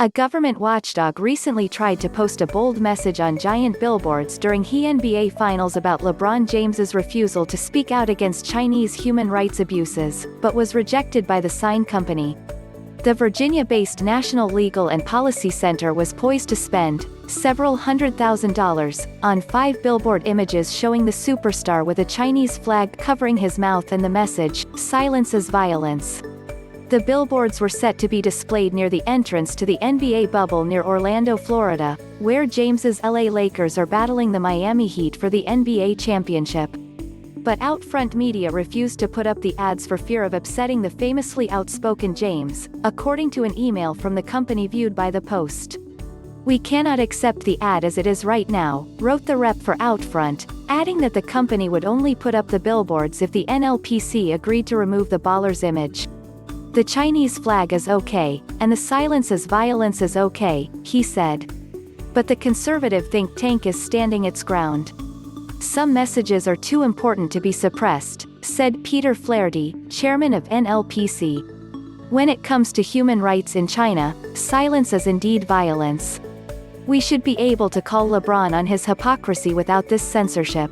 A government watchdog recently tried to post a bold message on giant billboards during the NBA Finals about LeBron James's refusal to speak out against Chinese human rights abuses, but was rejected by the sign company. The Virginia-based National Legal and Policy Center was poised to spend several $100,000 on 5 billboard images showing the superstar with a Chinese flag covering his mouth and the message, "Silence is violence." The billboards were set to be displayed near the entrance to the NBA bubble near Orlando, Florida, where James's LA Lakers are battling the Miami Heat for the NBA championship. But Outfront Media refused to put up the ads for fear of upsetting the famously outspoken James, according to an email from the company viewed by the Post. "We cannot accept the ad as it is right now," wrote the rep for Outfront, adding that the company would only put up the billboards if the NLPC agreed to remove the baller's image. "The Chinese flag is okay, and the silence is violence is okay," he said. But the conservative think tank is standing its ground. "Some messages are too important to be suppressed," said Peter Flaherty, chairman of NLPC. "When it comes to human rights in China, silence is indeed violence. We should be able to call LeBron on his hypocrisy without this censorship."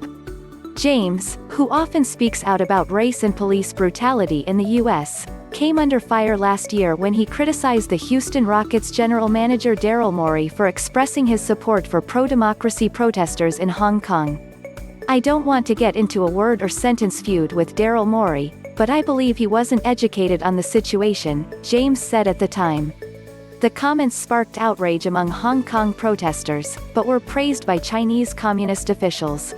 James, who often speaks out about race and police brutality in the U.S., came under fire last year when he criticized the Houston Rockets general manager Daryl Morey for expressing his support for pro-democracy protesters in Hong Kong. "I don't want to get into a word or sentence feud with Daryl Morey, but I believe he wasn't educated on the situation," James said at the time. The comments sparked outrage among Hong Kong protesters, but were praised by Chinese communist officials.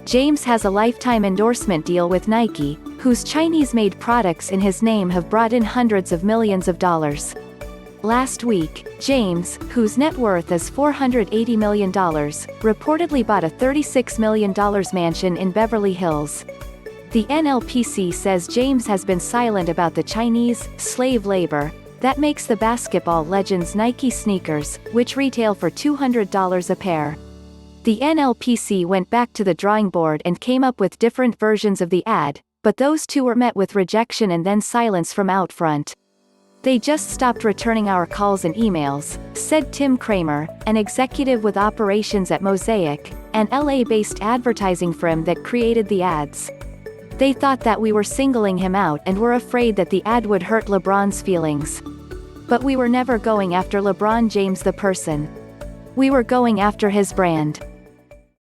James has a lifetime endorsement deal with Nike, whose Chinese-made products in his name have brought in hundreds of millions of dollars. Last week, James, whose net worth is $480 million, reportedly bought a $36 million mansion in Beverly Hills. The NLPC says James has been silent about the Chinese slave labor that makes the basketball legend's Nike sneakers, which retail for $200 a pair. The NLPC went back to the drawing board and came up with different versions of the ad, but those two were met with rejection and then silence from Outfront. "They just stopped returning our calls and emails," said Tim Kramer, an executive with operations at Mosaic, an LA-based advertising firm that created the ads. "They thought that we were singling him out and were afraid that the ad would hurt LeBron's feelings. But we were never going after LeBron James the person. We were going after his brand."